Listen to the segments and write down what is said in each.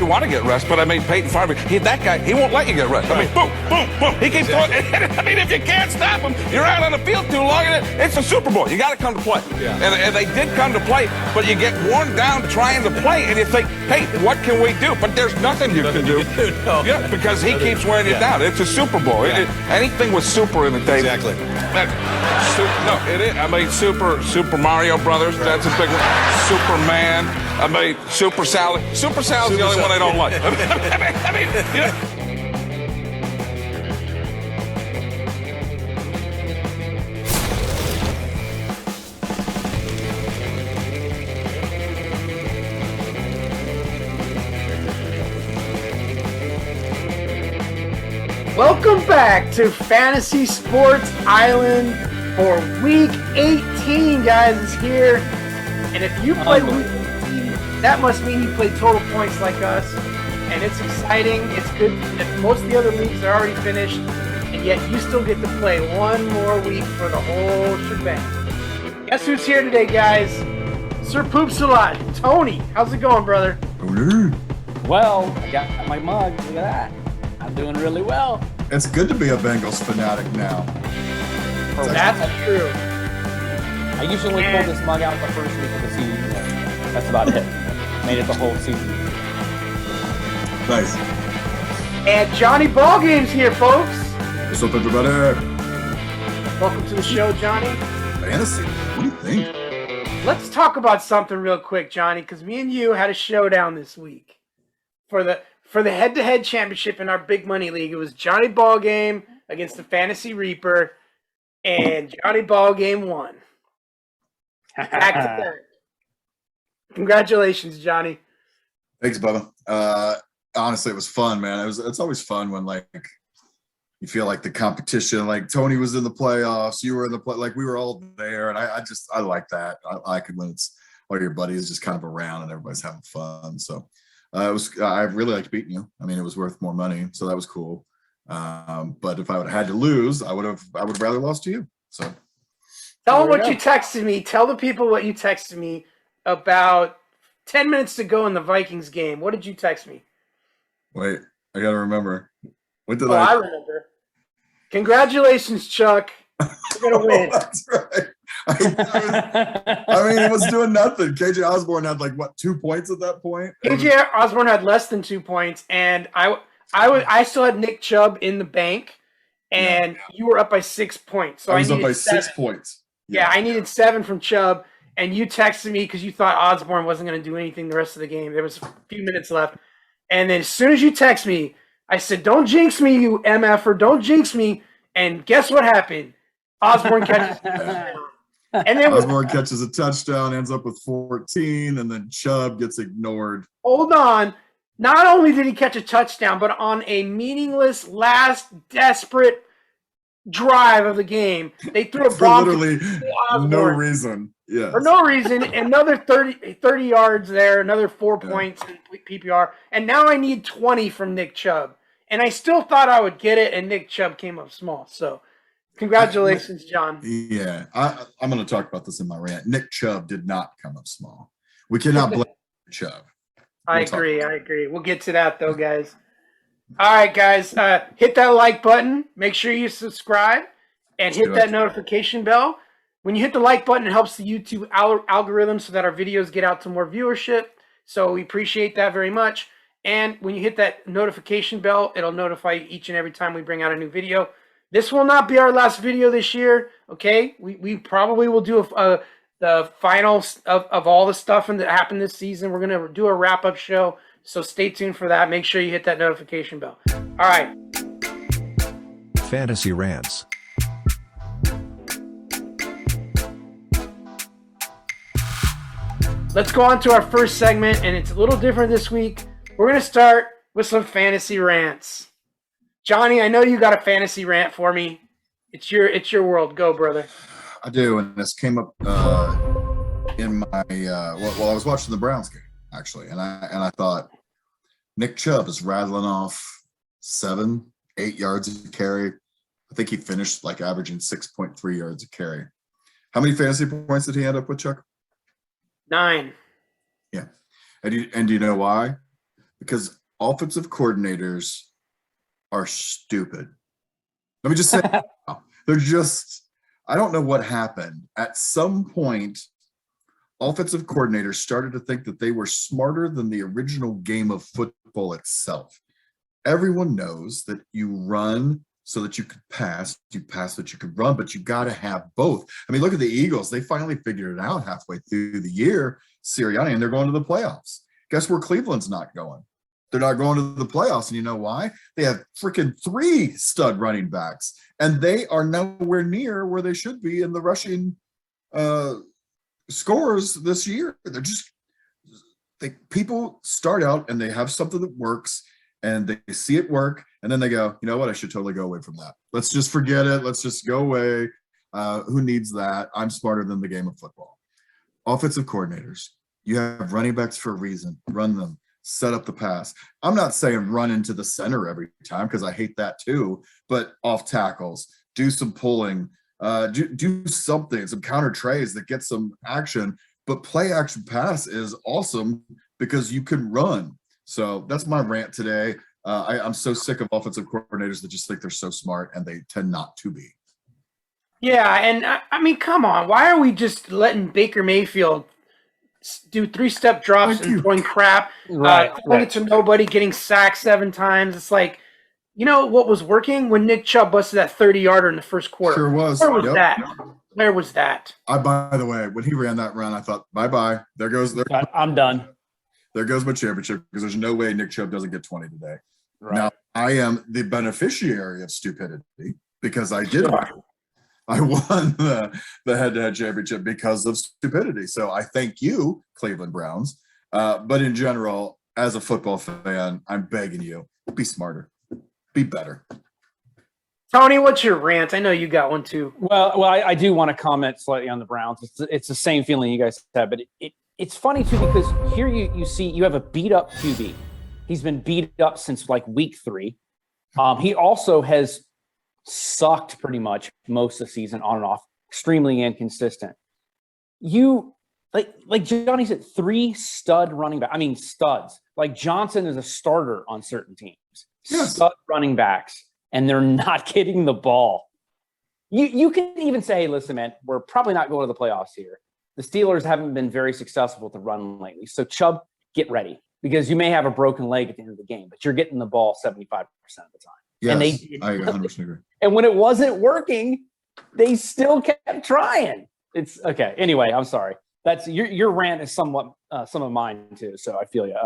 you want to get rest, but I mean, Peyton Farmer, that guy, he won't let you get rest. I mean, boom, boom, boom. He keeps throwing. I mean, if you can't stop him, you're out on the field too long, and it's a Super Bowl. You got to come to play. Yeah. And they did come to play, but you get worn down trying to play, and you think, hey, what can we do? But there's nothing you can do. No. Yeah, because he keeps wearing you down. It's a Super Bowl. Yeah. Anything with super in it, Dave. Exactly. No, it is. I mean, Super Mario Brothers. That's a big one. Superman. I mean, Super Salad. Super Salad's the only one I don't like. I mean, you know. Welcome back to Fantasy Sports Island for Week 18, guys. It's here. And if you play Week 18, that must mean you play total points like us. And it's exciting. It's good. If most of the other leagues are already finished, and yet you still get to play one more week for the whole shebang. Guess who's here today, guys? Sir Poops a lot. Tony, how's it going, brother? Well, I got my mug. Look at that. I'm doing really well. It's good to be a Bengals fanatic now. That's true. I usually only pull this mug out the first week of the season. That's about it. Made it the whole season. Nice. And Johnny Ballgame's here, folks. What's up, everybody? Welcome to the show, Johnny. Fantasy. What do you think? Let's talk about something real quick, Johnny, because me and you had a showdown this week for the head-to-head championship in our big money league. It was Johnny Ballgame against the Fantasy Reaper, and Johnny Ballgame won. Back to back. Congratulations, Johnny. Thanks, Bubba. Honestly, it was fun, man. It's always fun when like you feel like the competition, like Tony was in the playoffs, you were in the like we were all there, and I like that. I like it when it's all your buddies just kind of around and everybody's having fun. So I really liked beating you. I mean, it was worth more money, so that was cool. But if I would have had to lose, I would have rather lost to you. So tell them what you texted me. Tell the people what you texted me about 10 minutes to go in the Vikings game. What did you text me? Wait, I gotta remember. What did I remember. Congratulations, Chuck. You're gonna win. That's right. I mean, he was doing nothing. KJ Osborne had 2 points at that point. KJ Osborne had less than 2 points, and I still had Nick Chubb in the bank, and you were up by 6 points. So I was up by 7. 6 points. Yeah, I needed 7 from Chubb, and you texted me because you thought Osborne wasn't going to do anything the rest of the game. There was a few minutes left, and then as soon as you text me, I said, "Don't jinx me, you MFer! Don't jinx me!" And guess what happened? Osborne catches. And then Osborne catches a touchdown, ends up with 14, and then Chubb gets ignored. Hold on. Not only did he catch a touchdown, but on a meaningless, last, desperate drive of the game, they threw a bomb for literally no reason. Yeah. For no reason. Another 30 yards there, another 4 points in PPR. And now I need 20 from Nick Chubb. And I still thought I would get it, and Nick Chubb came up small. So congratulations, John. Yeah, I'm going to talk about this in my rant. Nick Chubb did not come up small. We cannot blame Chubb. I agree. We'll get to that, though, guys. All right, guys. Hit that like button. Make sure you subscribe and hit that notification bell. When you hit the like button, it helps the YouTube algorithm so that our videos get out to more viewership. So we appreciate that very much. And when you hit that notification bell, it'll notify you each and every time we bring out a new video. This will not be our last video this year, okay? We probably will do the finals of all the stuff that happened this season. We're going to do a wrap-up show, so stay tuned for that. Make sure you hit that notification bell. All right. Fantasy Rants. Let's go on to our first segment, and it's a little different this week. We're going to start with some fantasy rants. Johnny, I know you got a fantasy rant for me. It's your world. Go, brother. I do, and this came up in my while I was watching the Browns game, actually, and I thought Nick Chubb is rattling off 7-8 yards a carry. I think he finished averaging 6.3 yards a carry. How many fantasy points did he end up with, Chuck? 9. Yeah, and do you know why? because offensive coordinators are stupid. Let me just say, they're just, I don't know what happened. At some point, offensive coordinators started to think that they were smarter than the original game of football itself. Everyone knows that you run so that you could pass, you pass so that you could run, but you got to have both. I mean, look at the Eagles. They finally figured it out halfway through the year, Sirianni, and they're going to the playoffs. Guess where Cleveland's not going? They're not going to the playoffs. And you know why? They have freaking 3 stud running backs, and they are nowhere near where they should be in the rushing scores this year. They're just, people start out and they have something that works, and they see it work, and then they go, you know what, I should totally go away from that. Let's just forget it. Let's just go away. Who needs that? I'm smarter than the game of football. Offensive coordinators, you have running backs for a reason. Run them. Set up the pass. I'm not saying run into the center every time, because I hate that too, but off tackles, do some pulling, do something, some counter trays that get some action. But play action pass is awesome because you can run. So that's my rant today. I'm so sick of offensive coordinators that just think they're so smart, and they tend not to be. Yeah, and I mean, come on. Why are we just letting Baker Mayfield do 3-step drops and throwing crap, throwing it to nobody, getting sacked 7 times? It's like, you know what was working? When Nick Chubb busted that 30-yarder in the first quarter. Sure was. Where was that? Where was that? By the way, when he ran that run, I thought, bye-bye. I'm done. There goes my championship, because there's no way Nick Chubb doesn't get 20 today. Right. Now, I am the beneficiary of stupidity, because I did. I won the head-to-head championship because of stupidity. So I thank you, Cleveland Browns. But in general, as a football fan, I'm begging you, be smarter, be better. Tony, what's your rant? I know you got one too. Well, I do want to comment slightly on the Browns. It's the same feeling you guys had, but it's funny too, because here you have a beat up QB. He's been beat up since like week 3. He also has sucked pretty much most of the season on and off, extremely inconsistent. You like Johnny said, 3 stud running back. I mean, studs. Like Johnson is a starter on certain teams. Yes. Stud running backs, and they're not getting the ball. You can even say, hey, listen, man, we're probably not going to the playoffs here. The Steelers haven't been very successful with the run lately. So Chubb, get ready, because you may have a broken leg at the end of the game, but you're getting the ball 75% of the time. Yes, and I 100% agree. And when it wasn't working, they still kept trying. It's okay. Anyway, I'm sorry. That's your rant is somewhat some of mine too. So I feel you.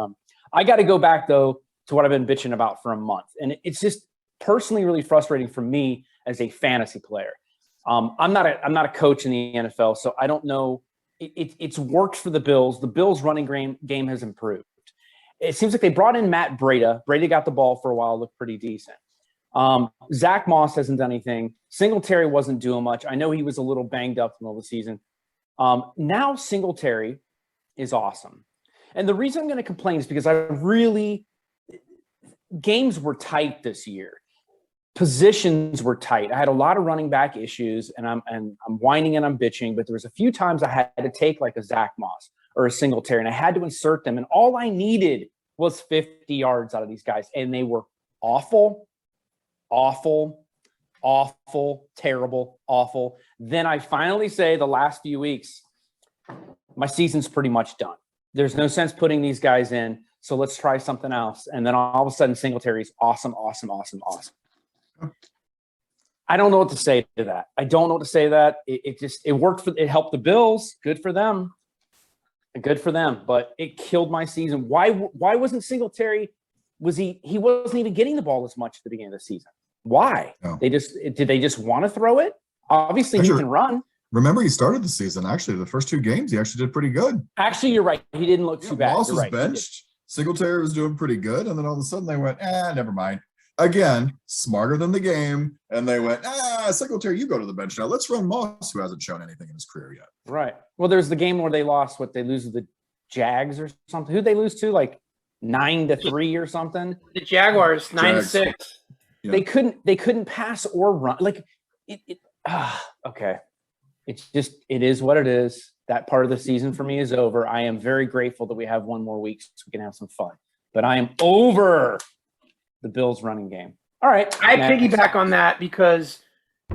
I got to go back though to what I've been bitching about for a month, and it's just personally really frustrating for me as a fantasy player. I'm not a coach in the NFL, so I don't know. It's worked for the Bills. The Bills' running game has improved. It seems like they brought in Matt Breida. Breida got the ball for a while, looked pretty decent. Zach Moss hasn't done anything. Singletary wasn't doing much. I know he was a little banged up in the middle of the season. Now Singletary is awesome. And the reason I'm going to complain is because games were tight this year. Positions were tight. I had a lot of running back issues, and I'm whining and I'm bitching, but there was a few times I had to take like a Zach Moss or a Singletary, and I had to insert them, and all I needed was 50 yards out of these guys, and they were awful, terrible, awful. Then I finally say the last few weeks, my season's pretty much done. There's no sense putting these guys in, so let's try something else. And then all of a sudden, Singletary's awesome. I don't know what to say to that. I don't know what to say to that. It worked it helped the Bills. Good for them. But it killed my season. Why wasn't Singletary? He wasn't even getting the ball as much at the beginning of the season. Why? No. Did they just want to throw it? Obviously, he can run. Remember, he started the season. Actually, the first 2 games, he actually did pretty good. Actually, you're right. He didn't look too bad. Moss was benched. Singletary was doing pretty good, and then all of a sudden they went, never mind. Again, smarter than the game, and they went, Singletary, you go to the bench now. Let's run Moss, who hasn't shown anything in his career yet. Right. Well, there's the game where they lost. They lose to the Jags or something. Who'd they lose to? Like 9-3 or something. The Jaguars, 9-6. Yeah. They couldn't pass or run. Like okay. It is what it is. That part of the season for me is over. I am very grateful that we have one more week so we can have some fun. but I am over the Bills running game. All right. I next. piggyback on that because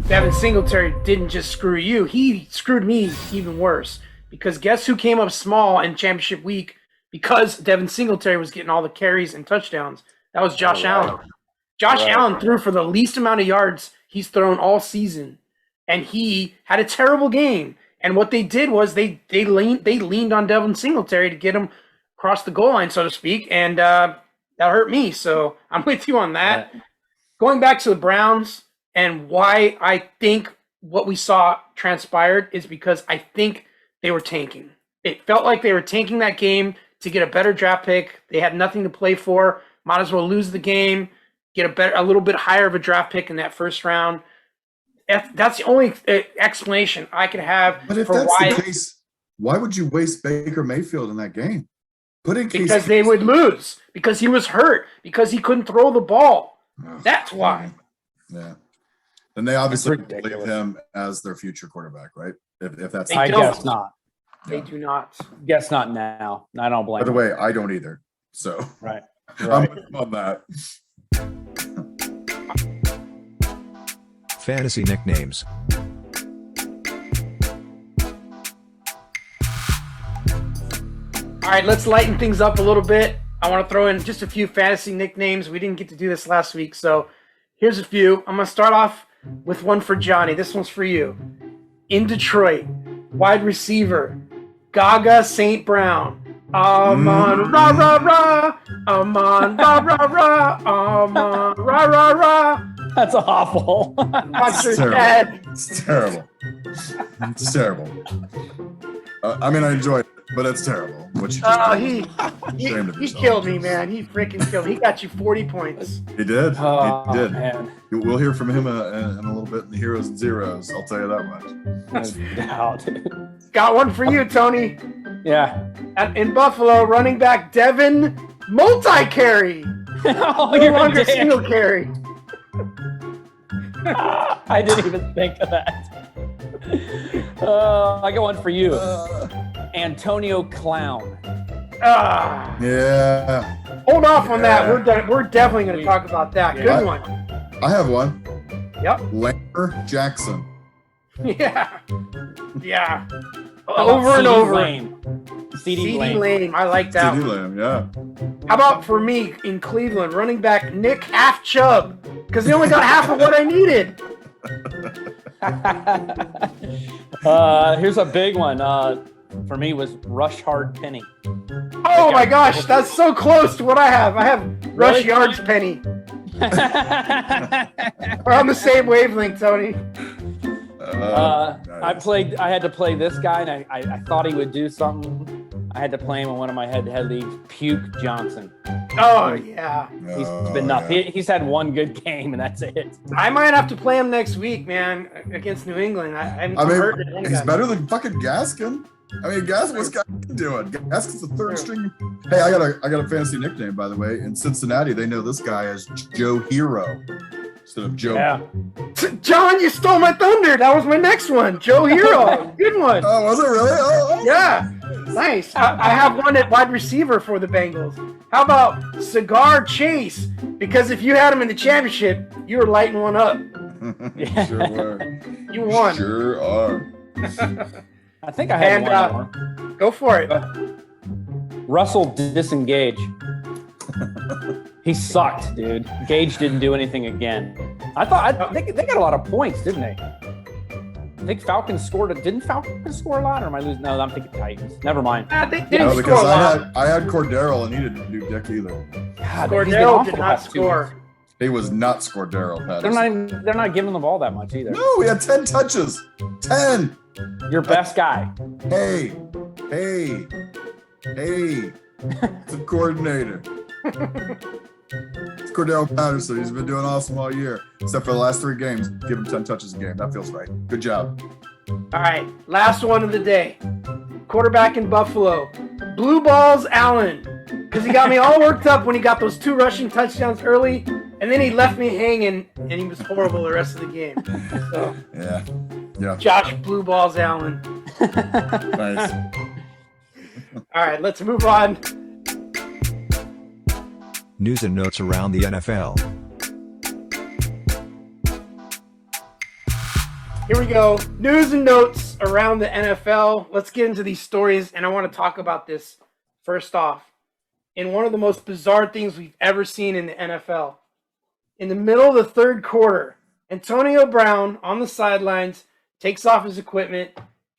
Devin Singletary didn't just screw you. He screwed me even worse. Because guess who came up small in championship week because Devin Singletary was getting all the carries and touchdowns? That was Josh Allen. Josh Allen threw for the least amount of yards he's thrown all season. And he had a terrible game. And what they did was they leaned on Devin Singletary to get him across the goal line, so to speak. And that hurt me. So I'm with you on that. Right. Going back to the Browns and why I think what we saw transpired is because I think they were tanking. It felt like they were tanking that game to get a better draft pick. They had nothing to play for. Might as well lose the game, get a little bit higher of a draft pick in that first round. That's the only explanation I could have. But if that's the case, why would you waste Baker Mayfield in that game? Because they would lose. Because he was hurt. Because he couldn't throw the ball. Oh, that's why. Yeah. And they obviously believe him as their future quarterback, right? If that's I guess not. They do not. Guess not now. I don't blame. By the way, I don't either. So right. I'm on that. Fantasy nicknames. All right, let's lighten things up a little bit. I want to throw in just a few fantasy nicknames. We didn't get to do this last week, so here's a few. I'm going to start off with one for Johnny. This one's for you. In Detroit, wide receiver, Gaga St. Brown. Amon rah rah rah. Amon rah rah rah. Amon rah rah rah. That's awful. It's terrible. It's terrible. It's terrible. I mean, I enjoy it, but it's terrible. What you just he killed me, man. He freaking killed me. He got you 40 points. He did. Oh, he did. Man. We'll hear from him in a little bit in the Heroes and Zeros. I'll tell you that much. No doubt. Got one for you, Tony. Yeah. In Buffalo, running back Devin multi-carry. Oh, no longer single carry. I didn't even think of that. I got one for you. Antonio Clown. Yeah. Hold off on that. We're definitely going to talk about that. Good one. I have one. Yep. Lamar Jackson. Yeah. Yeah. Over and over. CD Lame. I like that CD one. Lamb, yeah. How about for me in Cleveland, running back Nick Half Chubb? Because they only got half of what I needed. Here's a big one. For me was Rush Hard Penny. Oh my gosh, that's so close to what I have. I have Rush Yards Penny. We're on the same wavelength, Tony. Nice. I had to play this guy, and I thought he would do something. I had to play him in one of my head-to-head leagues, Puke Johnson. Oh, yeah. He's been nuts. Yeah. He's had one good game, and that's it. I might have to play him next week, man, against New England. I'm hurt. He's better than fucking Gaskin. I mean, what's Gaskin doing? Gaskin's the third string. Hey, I got a fantasy nickname, by the way. In Cincinnati, they know this guy as Joe Hero instead of Joe. Yeah. John, you stole my thunder. That was my next one. Joe Hero. Good one. Oh, was it really? Oh. Yeah. Nice. I have one at wide receiver for the Bengals. How about Cigar Chase? Because if you had him in the championship, you were lighting one up. Yeah. Sure were. You won. Sure are. I think I had one more. Go for it. Russell Disengage. He sucked, dude. Gage didn't do anything again. I they got a lot of points, didn't they? I think Falcons scored. Didn't Falcons score a lot, or am I losing? No, I'm thinking Titans. Never mind. They didn't score a lot. I had Cordero, and he didn't do dick either. God, Cordero did not score. He was not Cordero. They're not giving the ball that much either. No, he had 10 touches. 10. Your best guy. Hey. It's a coordinator. It's Cordero Patterson. He's been doing awesome all year, except for the last 3 games. Give him 10 touches a game. That feels right. Good job. All right, last one of the day. Quarterback in Buffalo, Blue Balls Allen, because he got me all worked up when he got those 2 rushing touchdowns early, and then he left me hanging, and he was horrible the rest of the game. So yeah. Josh Blue Balls Allen. Nice. All right, let's move on. News and notes around the NFL. Here we go. News and notes around the NFL. Let's get into these stories, and I want to talk about this first off. In one of the most bizarre things we've ever seen in the NFL. In the middle of the third quarter, Antonio Brown on the sidelines takes off his equipment,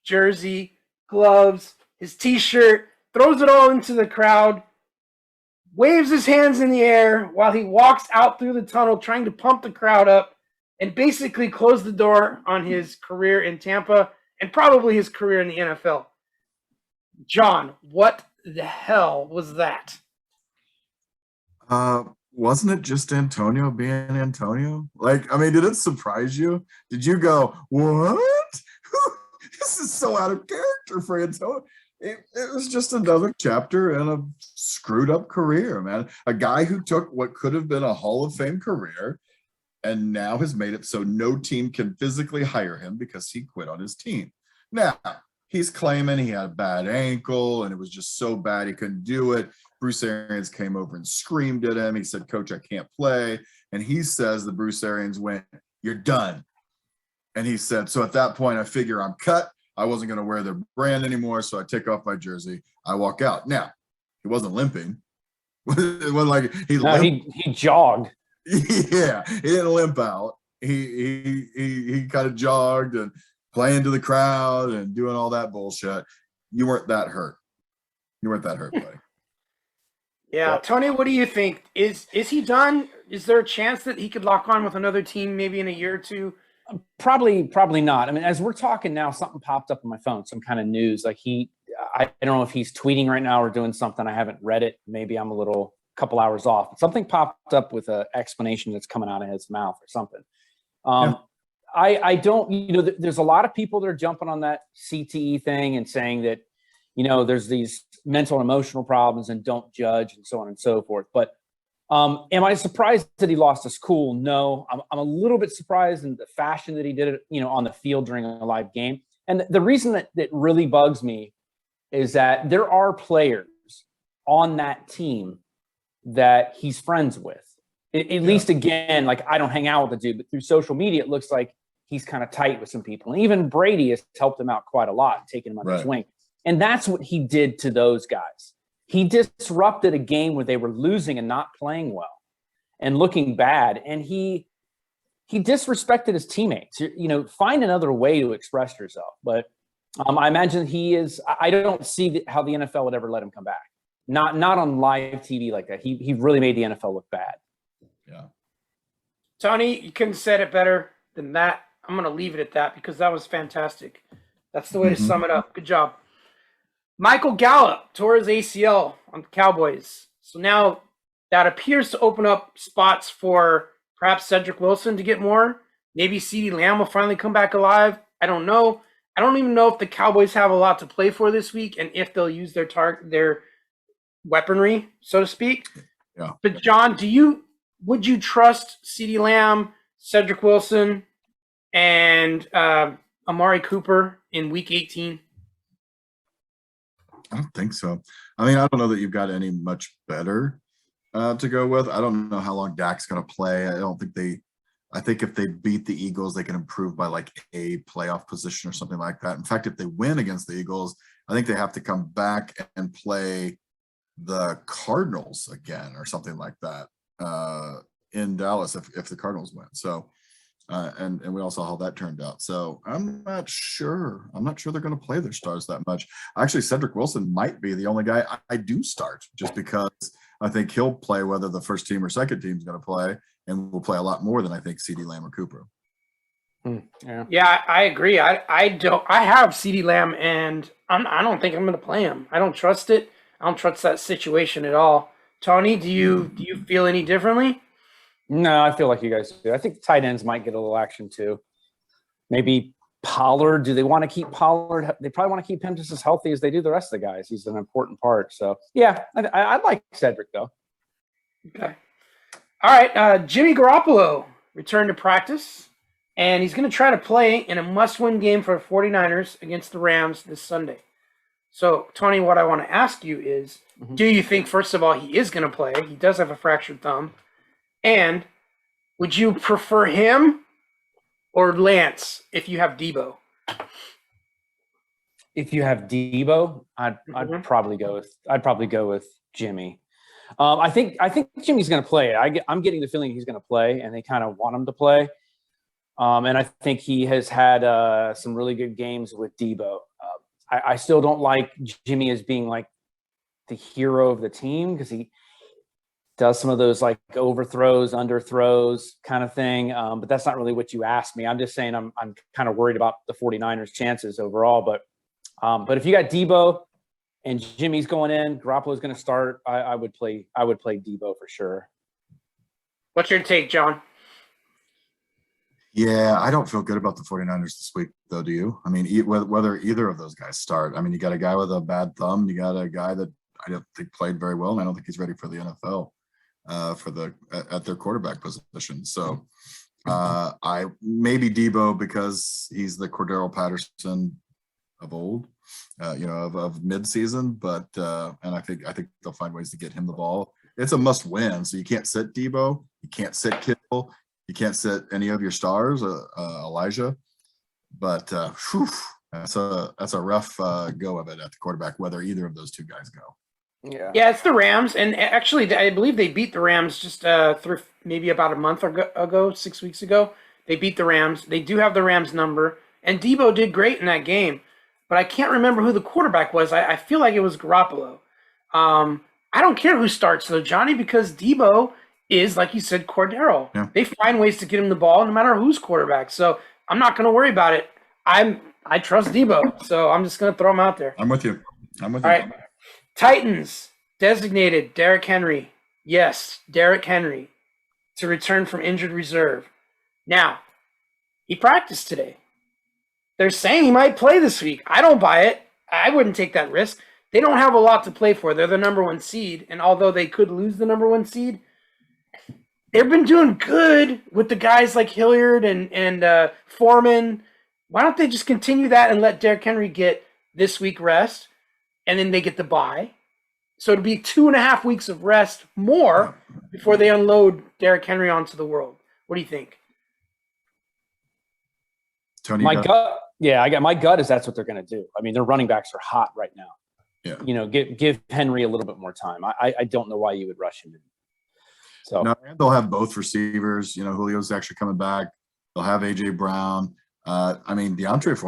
jersey, gloves, his t-shirt, throws it all into the crowd, waves his hands in the air while he walks out through the tunnel trying to pump the crowd up and basically close the door on his career in Tampa and probably his career in the NFL. John, what the hell was that? Wasn't it just Antonio being Antonio? Like, I mean, did it surprise you? Did you go, what? This is so out of character for Antonio. It was just another chapter in a screwed up career, man. A guy who took what could have been a Hall of Fame career and now has made it so no team can physically hire him because he quit on his team. Now, he's claiming he had a bad ankle and it was just so bad he couldn't do it. Bruce Arians came over and screamed at him. He said, Coach, I can't play. And he says that Bruce Arians went, you're done. And he said, so at that point, I figure I'm cut. I wasn't going to wear their brand anymore, so I take off my jersey. I walk out. Now, he wasn't limping. It wasn't like he jogged. Yeah, he didn't limp out. He kind of jogged and playing to the crowd and doing all that bullshit. You weren't that hurt. You weren't that hurt, buddy. Yeah, Tony, what do you think? Is he done? Is there a chance that he could lock on with another team maybe in a year or two? Probably not. I mean, as we're talking now, something popped up on my phone, some kind of news. Like I don't know if he's tweeting right now or doing something. I haven't read it. Maybe I'm a couple hours off. But something popped up with an explanation that's coming out of his mouth or something. I don't, there's a lot of people that are jumping on that CTE thing and saying that, there's these mental and emotional problems and don't judge and so on and so forth. But am I surprised that he lost his cool? No, I'm a little bit surprised in the fashion that he did it, on the field during a live game. And the reason that really bugs me is that there are players on that team that he's friends with. At least, again, like I don't hang out with the dude, but through social media, it looks like he's kind of tight with some people. And even Brady has helped him out quite a lot, taking him under his wing. And that's what he did to those guys. He disrupted a game where they were losing and not playing well and looking bad. And he disrespected his teammates. Find another way to express yourself. But I imagine I don't see how the NFL would ever let him come back. Not on live TV like that. He really made the NFL look bad. Yeah. Tony, you couldn't have said it better than that. I'm going to leave it at that because that was fantastic. That's the way to sum it up. Good job. Michael Gallup tore his ACL on the Cowboys. So now that appears to open up spots for perhaps Cedric Wilson to get more. Maybe CeeDee Lamb will finally come back alive. I don't know. I don't even know if the Cowboys have a lot to play for this week and if they'll use their weaponry, so to speak. Yeah. But John, would you trust CeeDee Lamb, Cedric Wilson, and Amari Cooper in Week 18? I don't think so. I mean, I don't know that you've got any much better to go with. I don't know how long Dak's going to play. I think if they beat the Eagles, they can improve by like a playoff position or something like that. In fact, if they win against the Eagles, I think they have to come back and play the Cardinals again or something like that in Dallas if the Cardinals win. So, and we all saw how that turned out. So I'm not sure. They're going to play their stars that much. Actually, Cedric Wilson might be the only guy I do start just because I think he'll play whether the first team or second team is going to play and will play a lot more than I think CeeDee Lamb or Cooper. Yeah, I agree. I have CeeDee Lamb and I don't think I'm going to play him. I don't trust it. I don't trust that situation at all. Tony, do you feel any differently? No, I feel like you guys do. I think the tight ends might get a little action too. Maybe Pollard. Do they want to keep Pollard? They probably want to keep him just as healthy as they do the rest of the guys. He's an important part. So, yeah, I like Cedric, though. Okay. All right. Jimmy Garoppolo returned to practice, and he's going to try to play in a must-win game for the 49ers against the Rams this Sunday. So, Tony, what I want to ask you is, do you think, first of all, he is going to play? He does have a fractured thumb. And would you prefer him or Lance if you have Debo? If you have Debo, I'd probably go with Jimmy. I think Jimmy's going to play. I'm getting the feeling he's going to play, and they kind of want him to play. And I think he has had some really good games with Debo. I still don't like Jimmy as being like the hero of the team because he does some of those like overthrows, underthrows kind of thing. But that's not really what you asked me. I'm just saying I'm kind of worried about the 49ers' chances overall. But if you got Debo and Jimmy's going in, Garoppolo's going to start, I would play Debo for sure. What's your take, John? Yeah, I don't feel good about the 49ers this week, though, do you? I mean, whether either of those guys start. I mean, you got a guy with a bad thumb. You got a guy that I don't think played very well, and I don't think he's ready for the NFL at their quarterback position. So I maybe Debo because he's the Cordero Patterson of old, of mid-season. But and I think they'll find ways to get him the ball. It's a must-win, so you can't sit Debo, you can't sit Kittle. You can't sit any of your stars, Elijah, but that's a rough go of it at the quarterback, whether either of those two guys go. Yeah, it's the Rams, and actually, I believe they beat the Rams just through maybe about a month ago, 6 weeks ago. They beat the Rams. They do have the Rams number, and Debo did great in that game, but I can't remember who the quarterback was. I feel like it was Garoppolo. I don't care who starts though, Johnny, because Debo is, like you said, Cordero. Yeah. They find ways to get him the ball no matter who's quarterback. So I'm not going to worry about it. I trust Debo, so I'm just going to throw him out there. I'm with you. All right. Titans designated Derrick Henry. Yes, Derrick Henry to return from injured reserve. Now, he practiced today. They're saying he might play this week. I don't buy it. I wouldn't take that risk. They don't have a lot to play for. They're the number one seed, and although they could lose the number one seed, they've been doing good with the guys like Hilliard and Foreman. Why don't they just continue that and let Derrick Henry get this week rest, and then they get the bye? So it'll be 2.5 weeks of rest more before they unload Derrick Henry onto the world. What do you think? Tony, my gut is that's what they're going to do. I mean, their running backs are hot right now. Yeah. Give Henry a little bit more time. I don't know why you would rush him in. So no, they'll have both receivers. Julio's actually coming back. They'll have AJ Brown. I mean, Deontay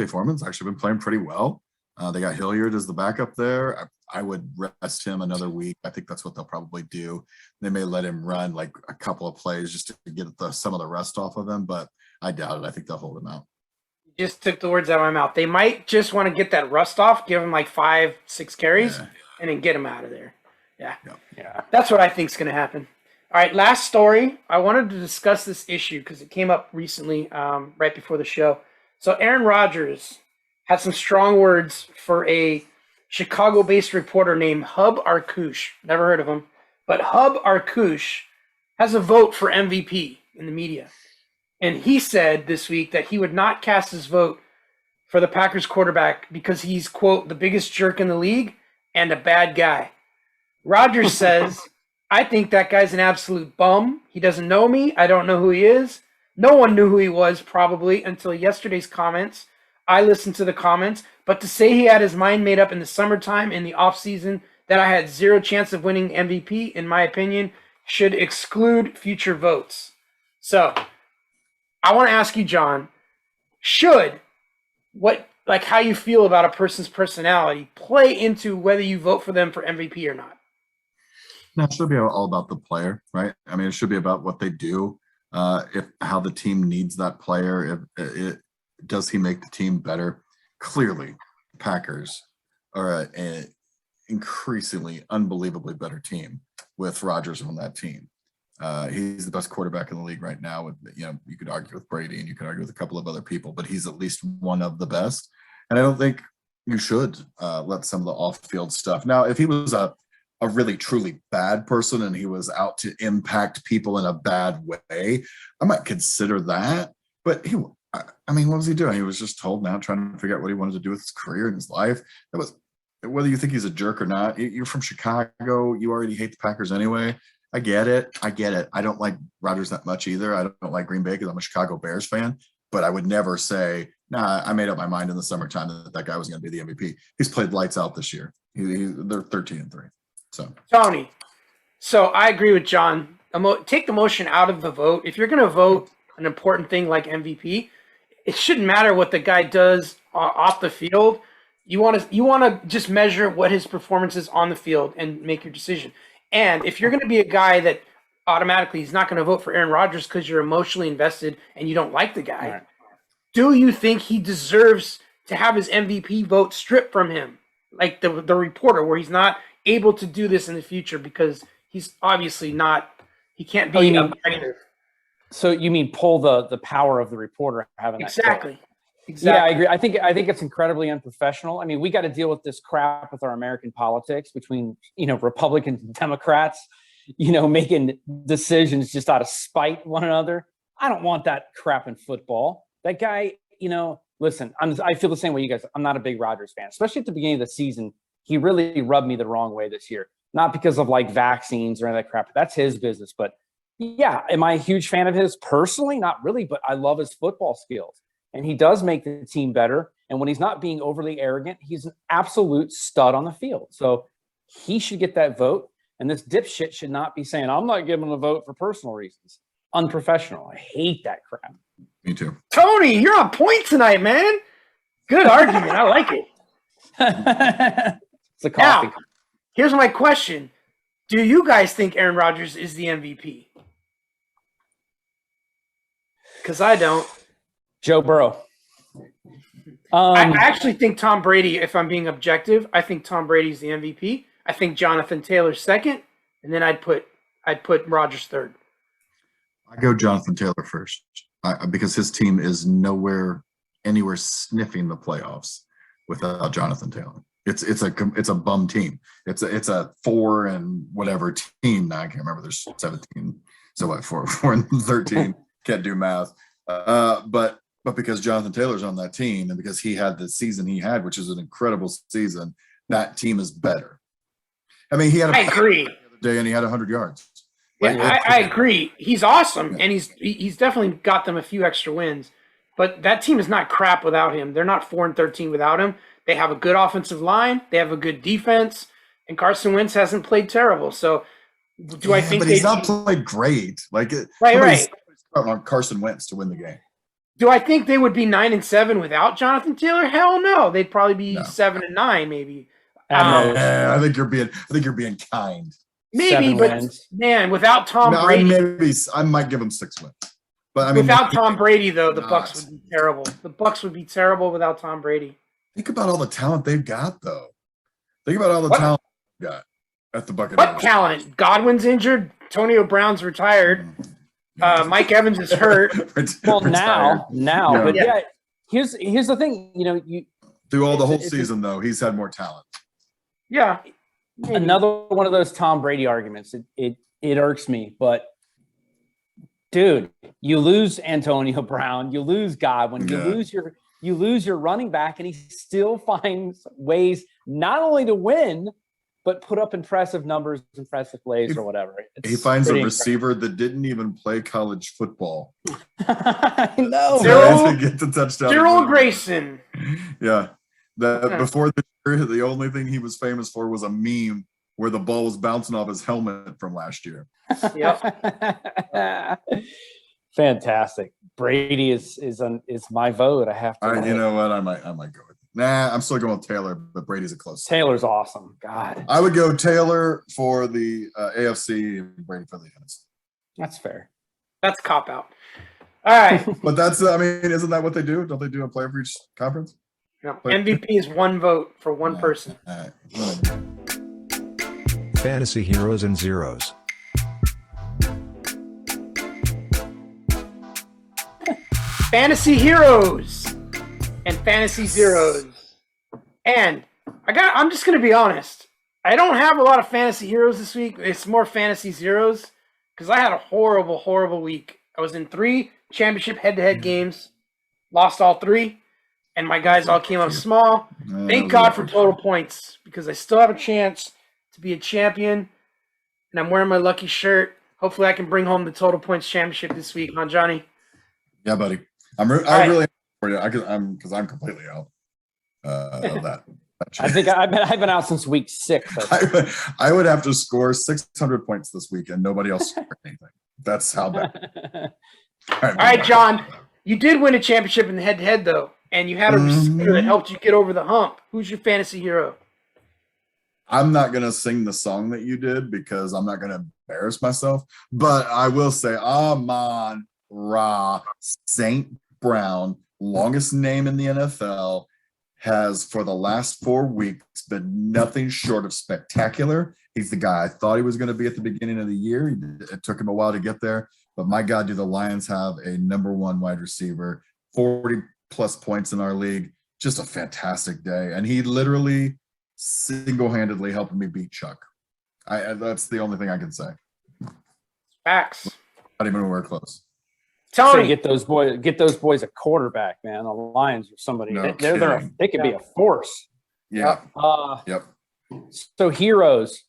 Foreman's actually been playing pretty well. They got Hilliard as the backup there. I would rest him another week. I think that's what they'll probably do. They may let him run like a couple of plays just to get some of the rest off of him, but I doubt it. I think they'll hold him out. You just took the words out of my mouth. They might just want to get that rust off, give him like 5-6 carries, and then get him out of there. Yeah. That's what I think is going to happen. All right, last story. I wanted to discuss this issue because it came up recently, right before the show. So Aaron Rodgers had some strong words for a Chicago-based reporter named Hub Arkush. Never heard of him. But Hub Arkush has a vote for MVP in the media. And he said this week that he would not cast his vote for the Packers quarterback because he's, quote, the biggest jerk in the league and a bad guy. Rodgers says, I think that guy's an absolute bum. He doesn't know me. I don't know who he is. No one knew who he was probably until yesterday's comments. I listened to the comments. But to say he had his mind made up in the summertime, in the offseason, that I had zero chance of winning MVP, in my opinion, should exclude future votes. So, I want to ask you, John, should how you feel about a person's personality play into whether you vote for them for MVP or not? No, it should be all about the player, right? I mean, it should be about what they do, how the team needs that player. Does he make the team better? Clearly, Packers are an increasingly, unbelievably better team with Rodgers on that team. He's the best quarterback in the league right now. You could argue with Brady and you could argue with a couple of other people, but he's at least one of the best. And I don't think you should let some of the off-field stuff. Now, if he was a really truly bad person and he was out to impact people in a bad way, I might consider that. But I mean, what was he doing? He was just told now, trying to figure out what he wanted to do with his career and his life. It was, whether you think he's a jerk or not, you're from Chicago. You already hate the Packers anyway. I get it. I don't like Rodgers that much either. I don't like Green Bay because I'm a Chicago Bears fan. But I would never say, nah, I made up my mind in the summertime that guy was going to be the MVP. He's played lights out this year. They're 13-3. So Tony, so I agree with John. Take the emotion out of the vote. If you're going to vote an important thing like MVP, it shouldn't matter what the guy does off the field. You want to just measure what his performance is on the field and make your decision. And if you're going to be a guy that automatically is not going to vote for Aaron Rodgers because you're emotionally invested and you don't like the guy, right, do you think he deserves to have his MVP vote stripped from him? Like the reporter, where he's not able to do this in the future because he's obviously not, he can't be objective. So you mean pull the power of the reporter having that exactly. Yeah, I agree. I think it's incredibly unprofessional. I mean, we got to deal with this crap with our American politics between, Republicans and Democrats, making decisions just out of spite one another. I don't want that crap in football. That guy, listen, I feel the same way you guys. I'm not a big Rodgers fan, especially at the beginning of the season. He really rubbed me the wrong way this year. Not because of like vaccines or any of that crap. That's his business. But yeah, am I a huge fan of his personally? Not really, but I love his football skills. And he does make the team better. And when he's not being overly arrogant, he's an absolute stud on the field. So he should get that vote. And this dipshit should not be saying, I'm not giving a vote for personal reasons. Unprofessional. I hate that crap. Me too. Tony, you're on point tonight, man. Good argument. I like it. It's a coffee. Now, here's my question. Do you guys think Aaron Rodgers is the MVP? Because I don't. Joe Burrow. I actually think Tom Brady, if I'm being objective, I think Tom Brady's the MVP. I think Jonathan Taylor's second, and then I'd put Rodgers third. I go Jonathan Taylor first because his team is anywhere sniffing the playoffs without Jonathan Taylor. It's a bum team. It's a 4 and whatever team. Now I can't remember. There's 17. So what? 4 and 13. Can't do math. But because Jonathan Taylor's on that team and because he had the season he had, which is an incredible season, that team is better. I mean, I agree. The other day and he had 100 yards. Yeah, I agree. He's awesome, and he's definitely got them a few extra wins. But that team is not crap without him. They're not 4-13 without him. They have a good offensive line. They have a good defense, and Carson Wentz hasn't played terrible. So, I think but he's not played great. Like right. On Carson Wentz to win the game. Do I think they would be 9-7 without Jonathan Taylor? Hell no. They'd probably be 7-9, maybe. I think you're being kind. Maybe, but wins. Man, without Tom Brady, I might give him 6 wins. But I mean, without Tom Brady, though, the Bucs would be terrible. The Bucs would be terrible without Tom Brady. Think about all the talent they've got, though. Think about all the talent they've got at the Buccaneers. What talent? Godwin's injured. Antonio Brown's retired. Mike Evans is hurt. Well, now, yeah. But yeah, here's the thing. Through all the whole season, though, he's had more talent. Yeah. Maybe. Another one of those Tom Brady arguments. It irks me, but dude, you lose Antonio Brown, you lose Godwin, you lose your running back, and he still finds ways not only to win, but put up impressive numbers, impressive plays, or whatever. He finds a receiver that didn't even play college football. I know. To get the touchdown. Cyril Grayson. Yeah. Before the only thing he was famous for was a meme where the ball was bouncing off his helmet from last year. Yep. Fantastic. Brady is my vote. I have to. You know what? I might go with it. Nah, I'm still going with Taylor, but Brady's a close. Taylor's awesome. God. I would go Taylor for the AFC and Brady for the NFC. That's fair. That's cop out. All right. But isn't that what they do? Don't they do a player for each conference? No. MVP is one vote for one person. All right. Fantasy Heroes and Zeros. Fantasy Heroes and Fantasy Zeros. And I'm just going to be honest. I don't have a lot of Fantasy Heroes this week. It's more Fantasy Zeros because I had a horrible, horrible week. I was in 3 championship head-to-head games. lost all 3, and my guys all came up small. Thank God for total points because I still have a chance to be a champion, and I'm wearing my lucky shirt. Hopefully, I can bring home the total points championship this week, huh, Johnny? Yeah, buddy. I'm really for you. Because I'm completely out of that. I think I've been out since week 6. I would have to score 600 points this week, and nobody else scored anything. That's how bad. All right, John. You did win a championship in the head-to-head, though, and you had a receiver that helped you get over the hump. Who's your fantasy hero? I'm not going to sing the song that you did because I'm not going to embarrass myself, but I will say Amon-Ra St. Brown, longest name in the NFL, has for the last 4 weeks been nothing short of spectacular. He's the guy I thought he was going to be at the beginning of the year. It took him a while to get there, but my God, do the Lions have a number 1 wide receiver, 40 plus points in our league. Just a fantastic day. And he literally single-handedly helped me beat Chuck. That's the only thing I can say. Facts. Not even anywhere close. Tony, so get those boys a quarterback, man. The Lions are somebody. No They could be a force. Yeah. Yep. So heroes.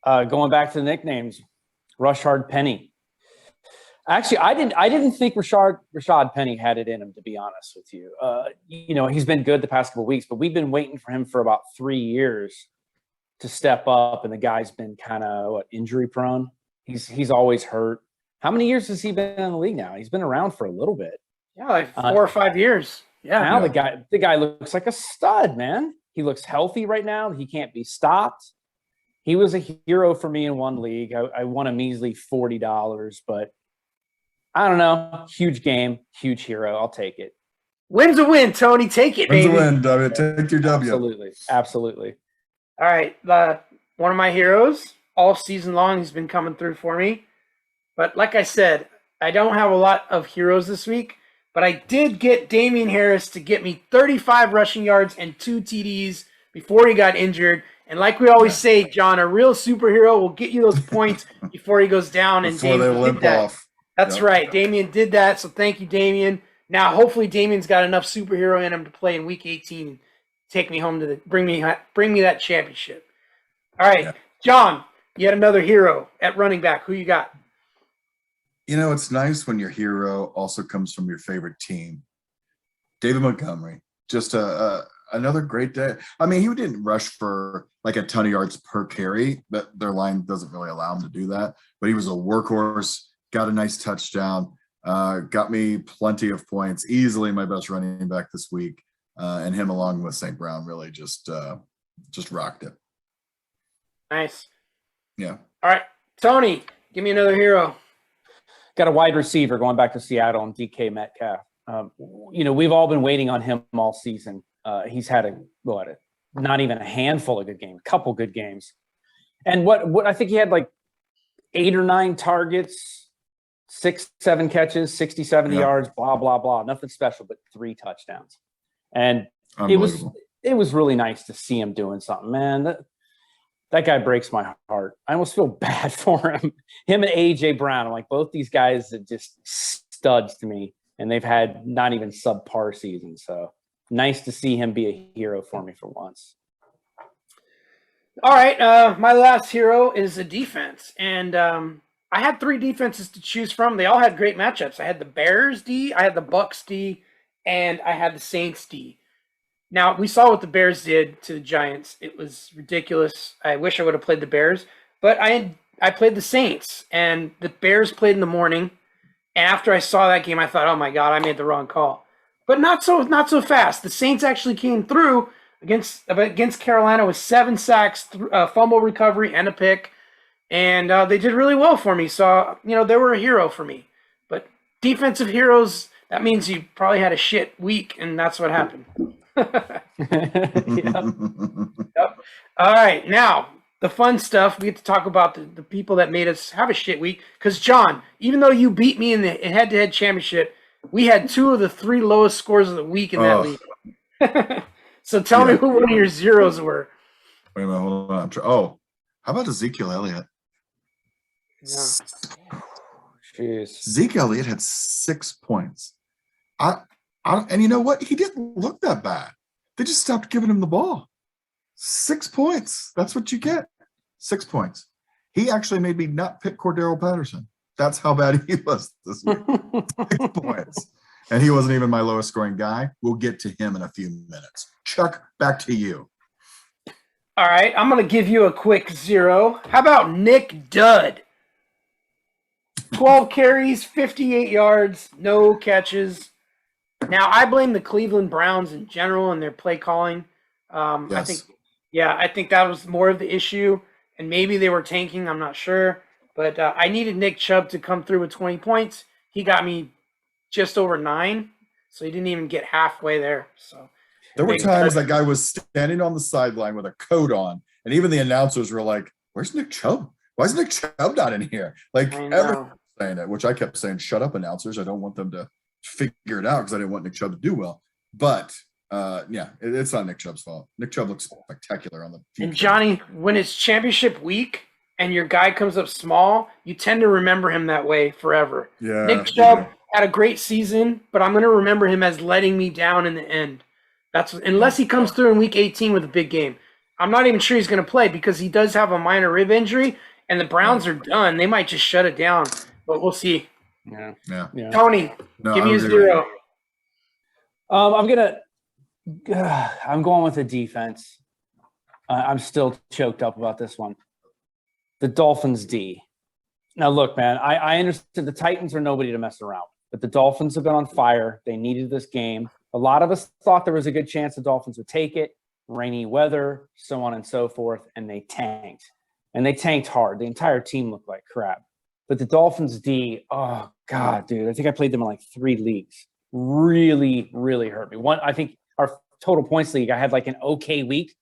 Going back to the nicknames, Rashard Penny. Actually, I didn't think Rashad Penny had it in him, to be honest with you. He's been good the past couple of weeks, but we've been waiting for him for about 3 years to step up, and the guy's been kind of injury prone. He's always hurt. How many years has he been in the league now? He's been around for a little bit. Yeah, like 4 or 5 years. Yeah. Now the guy looks like a stud, man. He looks healthy right now. He can't be stopped. He was a hero for me in one league. I won a measly $40, but I don't know. Huge game, huge hero. I'll take it. Win's a win, Tony. Take it, baby. Win's a win, W. Take your W. Absolutely. All right. One of my heroes all season long, he's been coming through for me. But like I said, I don't have a lot of heroes this week, but I did get Damian Harris to get me 35 rushing yards and 2 TDs before he got injured. And like we always say, John, a real superhero will get you those points before he goes down. And before Damian they limp did that. off. That's right. Damian did that, so thank you, Damian. Now, hopefully, Damian's got enough superhero in him to play in Week 18 and take me home to bring me that championship. All right, John, yet another hero at running back. Who you got? It's nice when your hero also comes from your favorite team. David Montgomery, just another great day. I mean, he didn't rush for like a ton of yards per carry, but their line doesn't really allow him to do that. But he was a workhorse, got a nice touchdown, got me plenty of points, easily my best running back this week. And him along with St. Brown really just rocked it. Nice. Yeah. All right, Tony, give me another hero. Got a wide receiver going back to Seattle and DK Metcalf. We've all been waiting on him all season. He's had not even a handful of good games, a couple good games. And what I think he had like 8 or 9 targets, 6, 7 catches, 60, 70 yards, blah, blah, blah. Nothing special, but 3 touchdowns. And it was really nice to see him doing something, man. That guy breaks my heart. I almost feel bad for him. Him and A.J. Brown. I'm like, both these guys are just studs to me, and they've had not even subpar seasons. So nice to see him be a hero for me for once. All right, my last hero is a defense, and I had 3 defenses to choose from. They all had great matchups. I had the Bears D, I had the Bucks D, and I had the Saints D. Now, we saw what the Bears did to the Giants. It was ridiculous. I wish I would have played the Bears, but I played the Saints, and the Bears played in the morning. And after I saw that game, I thought, oh my God, I made the wrong call. But not so fast. The Saints actually came through against Carolina with 7 sacks, fumble recovery, and a pick. And they did really well for me. So, they were a hero for me. But defensive heroes, that means you probably had a shit week, and that's what happened. Yep. All right, now the fun stuff. We get to talk about the people that made us have a shit week. Because John, even though you beat me in the head-to-head championship, we had 2 of the 3 lowest scores of the week in that league. So tell me who one of your zeros were. Wait a minute, hold on. How about Ezekiel Elliott? Jeez. Zeke Elliott had 6 points. And you know what? He didn't look that bad. They just stopped giving him the ball. 6 points. That's what you get. 6 points. He actually made me not pick Cordero Patterson. That's how bad he was this week. 6 points. And he wasn't even my lowest scoring guy. We'll get to him in a few minutes. Chuck, back to you. All right, I'm going to give you a quick 0. How about Nick Dudd? 12 carries, 58 yards, no catches. Now, I blame the Cleveland Browns in general and their play calling. Yes. I think that was more of the issue. And maybe they were tanking, I'm not sure. But I needed Nick Chubb to come through with 20 points. He got me just over 9, so he didn't even get halfway there. So There were times that guy was standing on the sideline with a coat on, and even the announcers were like, "Where's Nick Chubb? Why is Nick Chubb not in here?" Like everyone was saying it, which I kept saying, "Shut up, announcers! I don't want them to figure it out because I didn't want Nick Chubb to do well." But it's not Nick Chubb's fault. Nick Chubb looks spectacular on the field. And Johnny, when it's championship week and your guy comes up small, you tend to remember him that way forever. Yeah, Nick Chubb had a great season, but I'm going to remember him as letting me down in the end. Unless he comes through in week 18 with a big game. I'm not even sure he's going to play because he does have a minor rib injury, and the Browns are done. They might just shut it down, but we'll see. Yeah. Tony, give me a 0. I'm going with the defense. I'm still choked up about this one. The Dolphins D. Now, look, man, I understand the Titans are nobody to mess around with, but the Dolphins have been on fire. They needed this game. A lot of us thought there was a good chance the Dolphins would take it, rainy weather, so on and so forth, and they tanked. And they tanked hard. The entire team looked like crap. But the Dolphins D, oh, God, dude, I think I played them in like 3 leagues. Really, really hurt me. I think our total points league, I had like an okay week,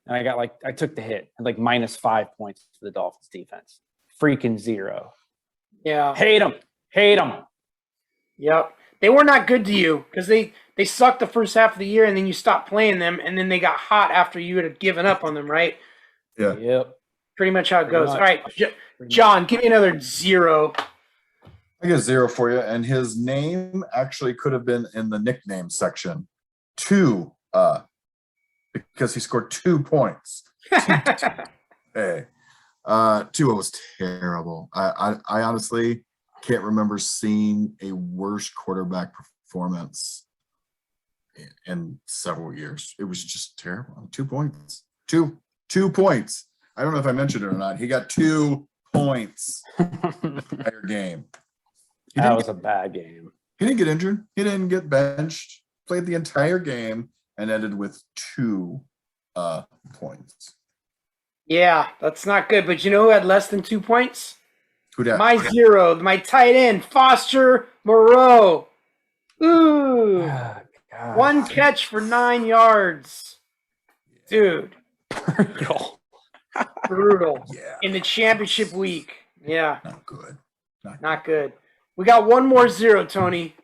and I took the hit, and like -5 points for the Dolphins defense. Freaking 0. Yeah. Hate them. Yep. They were not good to you because they sucked the first half of the year, and then you stopped playing them, and then they got hot after you had given up on them, right? Yeah. Yep. Pretty much how it goes. All right, John, give me another 0. I get 0 for you, and his name actually could have been in the nickname section. 2, because he scored 2 points. Hey, Tua was terrible. I honestly can't remember seeing a worse quarterback performance in several years. It was just terrible. 2 points. 2 points. I don't know if I mentioned it or not. He got 2 points the entire game. That was a bad game. He didn't get injured. He didn't get benched. Played the entire game and ended with 2 points. Yeah, that's not good. But you know who had less than 2 points? Who dat? My 0, my tight end, Foster Moreau. Ooh. Oh, God. 1 catch for 9 yards. Dude. Brutal. Yeah. In the championship week. Yeah. Not good. Not good. We got one more 0, Tony.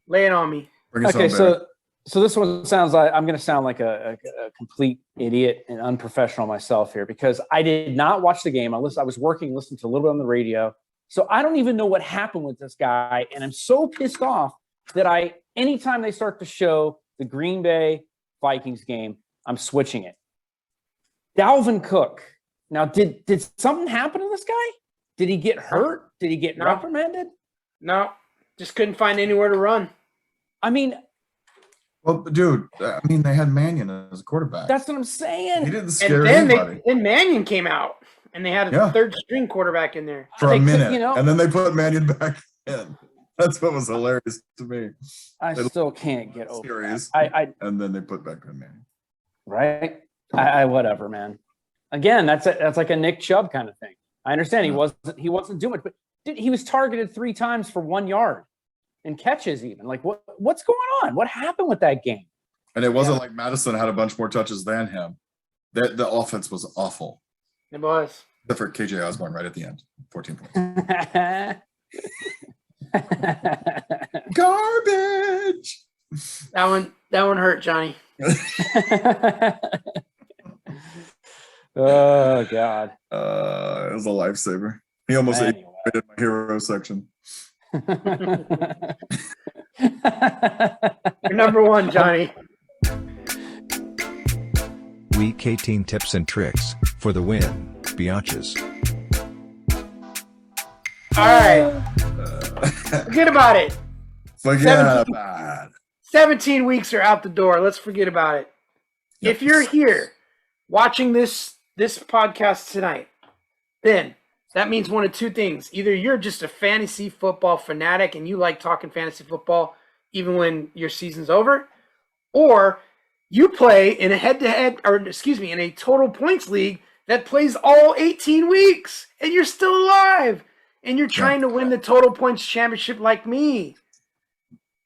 Lay it on me. Bring us Okay, on, baby. so this one sounds like I'm going to sound like a complete idiot and unprofessional myself here because I did not watch the game. I was working, listening to a little bit on the radio. So I don't even know what happened with this guy. And I'm so pissed off that anytime they start to show the Green Bay Vikings game, I'm switching it. Dalvin Cook. Now, did something happen to this guy? Did he get hurt? Did he get reprimanded? No, just couldn't find anywhere to run. I mean, well, dude, they had Mannion as a quarterback. that's what I'm saying. He didn't scare And anybody then Mannion came out, and they had a third string quarterback in there. for a minute, you know, and then they put Mannion back in. That's what was hilarious to me. I still can't get over Series, that. and then they put back in Mannion. Right? Whatever, man. Again, that's like a Nick Chubb kind of thing. I understand he wasn't doing it, but dude, he was targeted 3 times for 1 yard and catches even. Like what's going on? What happened with that game? And it wasn't like Madison had a bunch more touches than him. The offense was awful. It was. Except for KJ Osborne right at the end. 14 points. Garbage. That one hurt, Johnny. Oh God. It was a lifesaver. He almost ate my hero section. You're number one, Johnny. Week 18 tips and tricks for the win. Biatches. All right. Forget about it. Forget about it. 17 weeks are out the door. Let's forget about it. Yep. If you're here watching this podcast tonight, then that means one of two things. Either you're just a fantasy football fanatic and you like talking fantasy football even when your season's over, or you play in a head-to-head, or excuse me, in a total points league that plays all 18 weeks and you're still alive and you're trying to win the total points championship like me.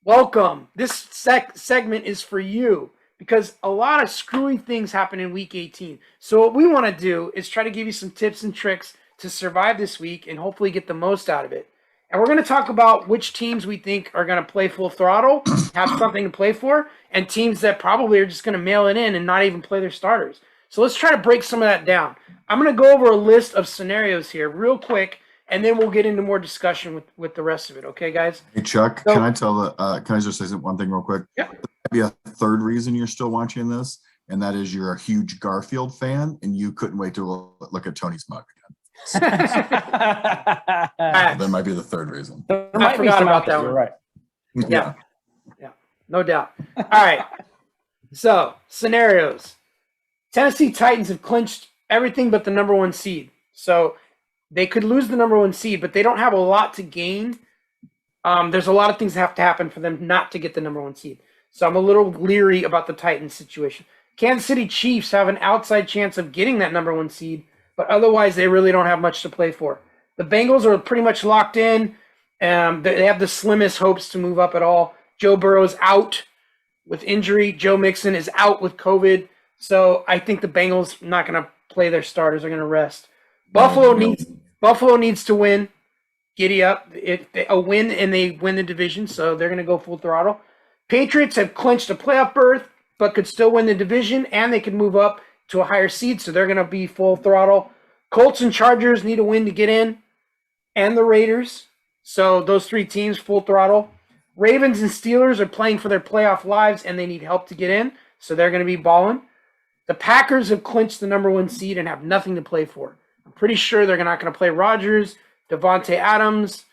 Welcome. This segment is for you because a lot of screwy things happen in week 18. So what we want to do is try to give you some tips and tricks to survive this week and hopefully get the most out of it. And we're going to talk about which teams we think are going to play full throttle, have something to play for, and teams that probably are just going to mail it in and not even play their starters. So let's try to break some of that down. I'm going to go over a list of scenarios here real quick, and then we'll get into more discussion with the rest of it. Okay, guys? Hey, Chuck, So- can I just say one thing real quick? Yeah. There might be a third reason you're still watching this, and that is you're a huge Garfield fan, and you couldn't wait to look at Tony's mug again. That might be the third reason. There I might be forgot some about out there, that you're one. right. Yeah. No doubt. All right. So, scenarios. Tennessee Titans have clinched everything but the number one seed. So, they could lose the number one seed, but they don't have a lot to gain. There's a lot of things that have to happen for them not to get the number one seed. So, I'm a little leery about the Titans situation. Kansas City Chiefs have an outside chance of getting that number one seed, but otherwise they really don't have much to play for. The Bengals are pretty much locked in. They have the slimmest hopes to move up at all. Joe Burrow's out with injury. Joe Mixon is out with COVID. So I think the Bengals are not going to play their starters. They're going to rest. Buffalo needs to win. Giddy up. A win and they win the division, so they're going to go full throttle. Patriots have clinched a playoff berth, but could still win the division, and they could move up to a higher seed, so they're going to be full throttle. Colts and Chargers need a win to get in, and the Raiders. So those three teams, full throttle. Ravens and Steelers are playing for their playoff lives, and they need help to get in, so they're going to be balling. The Packers have clinched the number one seed and have nothing to play for. I'm pretty sure they're not going to play Rodgers, Devontae Adams,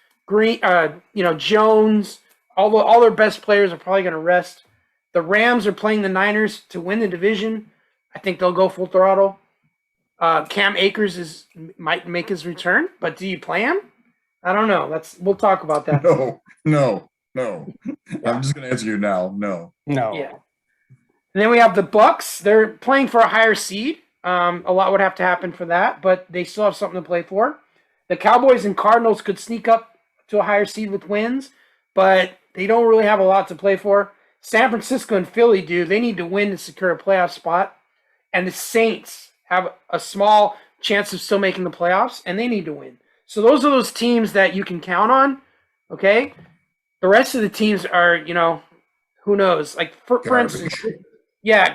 Jones. All their best players are probably going to rest. The Rams are playing the Niners to win the division. I think they'll go full throttle. Cam Akers might make his return, but do you play him? I don't know. We'll talk about that. No. I'm just going to answer you now. No. Yeah. And then we have the Bucks. They're playing for a higher seed. A lot would have to happen for that, but they still have something to play for. The Cowboys and Cardinals could sneak up to a higher seed with wins, but they don't really have a lot to play for. San Francisco and Philly they need to win to secure a playoff spot. And the Saints have a small chance of still making the playoffs, and they need to win. So those are those teams that you can count on, okay? The rest of the teams are, who knows? Like, for instance,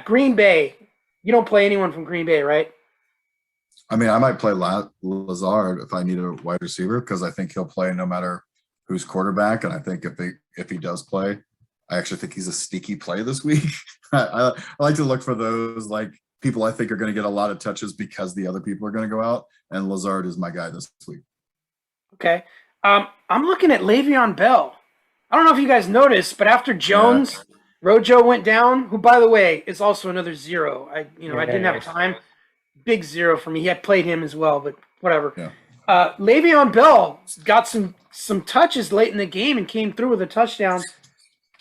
Green Bay. You don't play anyone from Green Bay, right? I mean, I might play Lazard if I need a wide receiver because I think he'll play no matter who's quarterback. And I think if he does play, I actually think he's a sneaky play this week. I like to look for those like people I think are going to get a lot of touches because the other people are going to go out. And Lazard is my guy this week. Okay. I'm looking at Le'Veon Bell. I don't know if you guys noticed, but after Jones, Rojo went down, who, by the way, is also another zero. I didn't have time. Big zero for me. He had played him as well, but whatever. Yeah. Le'Veon Bell got some touches late in the game and came through with a touchdown.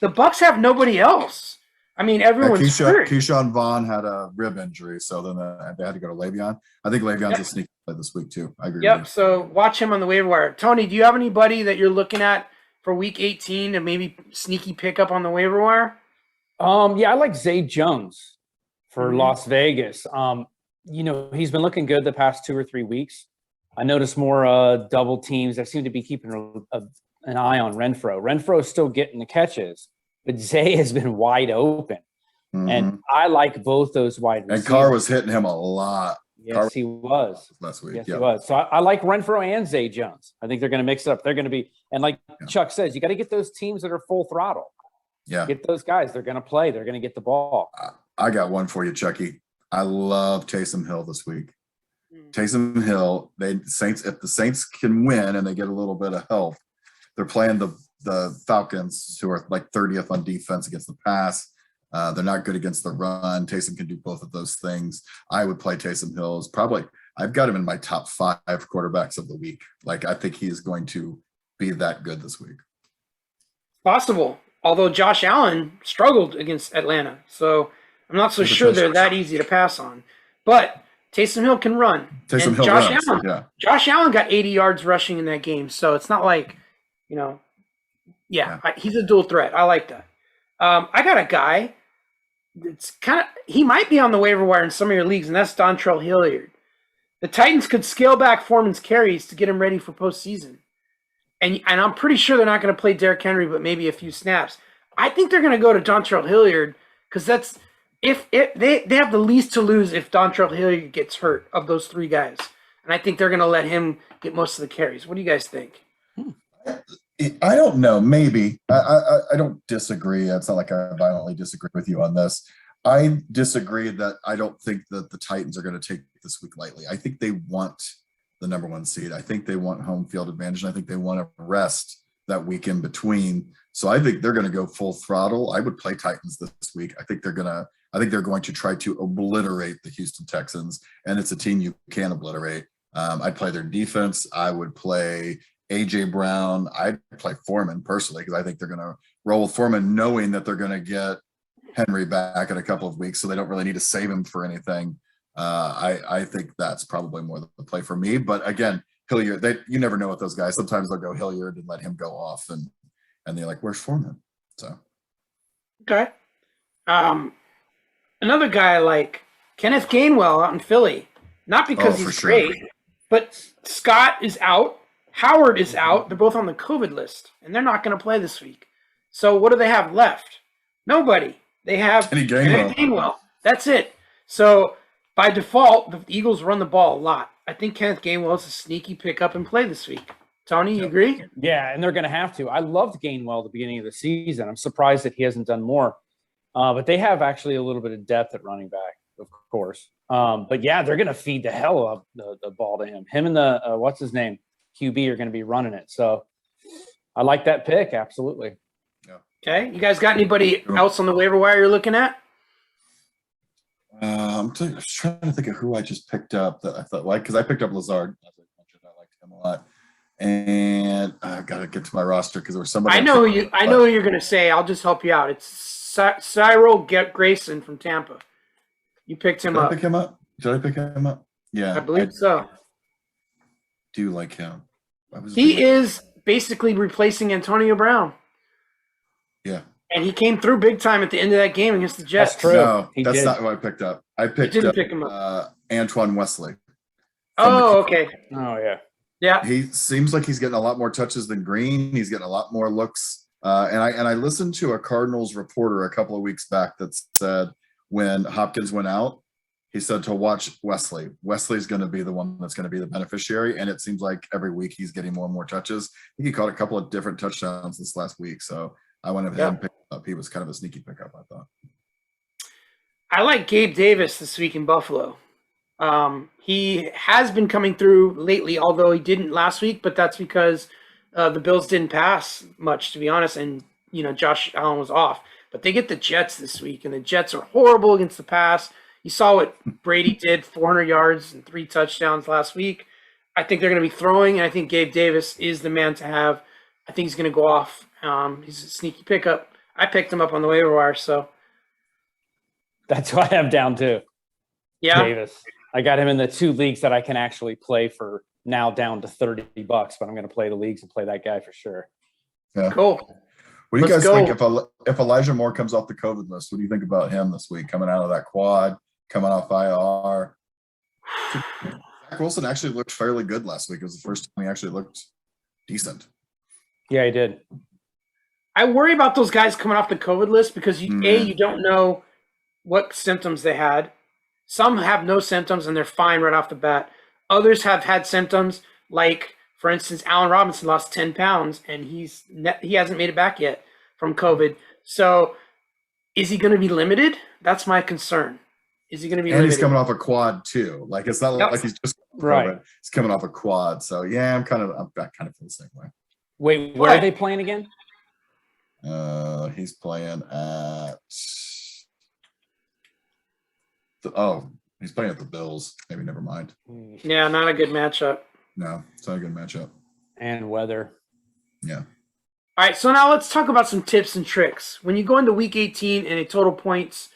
The Bucks have nobody else. I mean, everyone's hurt. Keyshawn Vaughn had a rib injury, so then they had to go to Le'Veon. I think Le'Veon's a sneaky play this week too. I agree. Yep. So watch him on the waiver wire. Tony, do you have anybody that you're looking at for week 18 to maybe sneaky pick up on the waiver wire? Yeah, I like Zay Jones for Las Vegas. He's been looking good the past 2 or 3 weeks. I noticed more double teams. I seem to be keeping an eye on Renfro. Renfro's still getting the catches, but Zay has been wide open. And I like both those wide receivers. And Carr was hitting him a lot. Yes, he was. Last week. Yes, he was. So I like Renfro and Zay Jones. I think they're going to mix it up. They're going to be, and like Chuck says, you got to get those teams that are full throttle. Yeah. Get those guys. They're going to play. They're going to get the ball. I got one for you, Chucky. I love Taysom Hill this week. Taysom Hill, if the Saints can win and they get a little bit of help, they're playing the Falcons, who are like 30th on defense against the pass. They're not good against the run. Taysom can do both of those things. I would play Taysom Hill. I've got him in my top 5 quarterbacks of the week. Like, I think he is going to be that good this week. Possible. Although Josh Allen struggled against Atlanta, so I'm not so sure they're that easy to pass on. But Taysom Hill can run. Taysom Hill runs, yeah. Josh Allen got 80 yards rushing in that game, so it's not like, he's a dual threat. I like that. I got a guy that's he might be on the waiver wire in some of your leagues, and that's Dontrell Hilliard. The Titans could scale back Foreman's carries to get him ready for postseason. And I'm pretty sure they're not going to play Derrick Henry, but maybe a few snaps. I think they're going to go to Dontrell Hilliard because that's if they have the least to lose if Dontrell Hilliard gets hurt of those 3 guys. And I think they're going to let him get most of the carries. What do you guys think? I don't know. Maybe. I don't disagree. It's not like I violently disagree with you on this. I disagree that I don't think that the Titans are going to take this week lightly. I think they want the number 1 seed. I think they want home field advantage, and I think they want to rest that week in between. So I think they're going to go full throttle. I would play Titans this week. I think they're going to try to obliterate the Houston Texans, and it's a team you can obliterate. I'd play their defense. I would play AJ Brown. I'd play Foreman personally because I think they're going to roll with Foreman, knowing that they're going to get Henry back in a couple of weeks, so they don't really need to save him for anything. I think that's probably more the play for me. But again, Hilliard, you never know with those guys. Sometimes they'll go Hilliard and let him go off, and they're like, "Where's Foreman?" So, okay. Another guy I like Kenneth Gainwell out in Philly, not because he's great, but Scott is out, Howard is out. They're both on the COVID list, and they're not going to play this week. So what do they have left? Nobody. They have Kenneth Gainwell. That's it. So by default, the Eagles run the ball a lot. I think Kenneth Gainwell is a sneaky pickup and play this week. Tony, you agree? Yeah, and they're going to have to. I loved Gainwell at the beginning of the season. I'm surprised that he hasn't done more. But they have actually a little bit of depth at running back, of course. But yeah, they're going to feed the hell of the ball to him. Him and the what's his name, QB, are going to be running it. So I like that pick, absolutely. Yeah. Okay, you guys got anybody else on the waiver wire you're looking at? I'm just trying to think of who I just picked up that I thought because I picked up Lazard. I liked him a lot, and I got to get to my roster because there was somebody. I know who you're going to say. I'll just help you out. It's Cyril Grayson from Tampa. You picked him up. Did I pick him up? Yeah, I believe so. Do like him? He is basically replacing Antonio Brown. Yeah. And he came through big time at the end of that game against the Jets. That's true. No, that's not who I picked up. I picked up pick him up. Antoine Wesley. Oh, okay. Oh, yeah. Yeah. He seems like he's getting a lot more touches than Green. He's getting a lot more looks. And I listened to a Cardinals reporter a couple of weeks back that said when Hopkins went out, he said to watch Wesley. Wesley's going to be the one that's going to be the beneficiary. And it seems like every week he's getting more and more touches. I think he caught a couple of different touchdowns this last week. So I went ahead and picked him up. He was kind of a sneaky pickup, I thought. I like Gabe Davis this week in Buffalo. He has been coming through lately, although he didn't last week, but that's because the Bills didn't pass much, to be honest, and Josh Allen was off. But they get the Jets this week, and the Jets are horrible against the pass. You saw what Brady did, 400 yards and 3 touchdowns last week. I think they're going to be throwing, and I think Gabe Davis is the man to have. I think he's going to go off. He's a sneaky pickup. I picked him up on the waiver wire, so. That's who I have down too. Yeah. Davis. I got him in the 2 leagues that I can actually play for now down to $30, but I'm going to play the leagues and play that guy for sure. Yeah. Cool. What do you guys think if Elijah Moore comes off the COVID list? What do you think about him this week, coming out of that quad, coming off IR? Zach Wilson actually looked fairly good last week. It was the first time he actually looked decent. Yeah, he did. I worry about those guys coming off the COVID list because, you don't know what symptoms they had. Some have no symptoms and they're fine right off the bat. Others have had symptoms like, for instance, Allen Robinson lost 10 pounds and he hasn't made it back yet from COVID. So is he going to be limited? That's my concern. Is he going to be And limited? he's coming off a quad too. Like it's not like he's just Right. He's coming off a quad. So yeah, I'm kind of feel the same way. Wait, where are they playing again? He's playing at he's playing at the Bills. Maybe never mind. Yeah, not a good matchup. No, it's not a good matchup. And weather. Yeah. All right, so now let's talk about some tips and tricks. When you go into week 18 and a total points,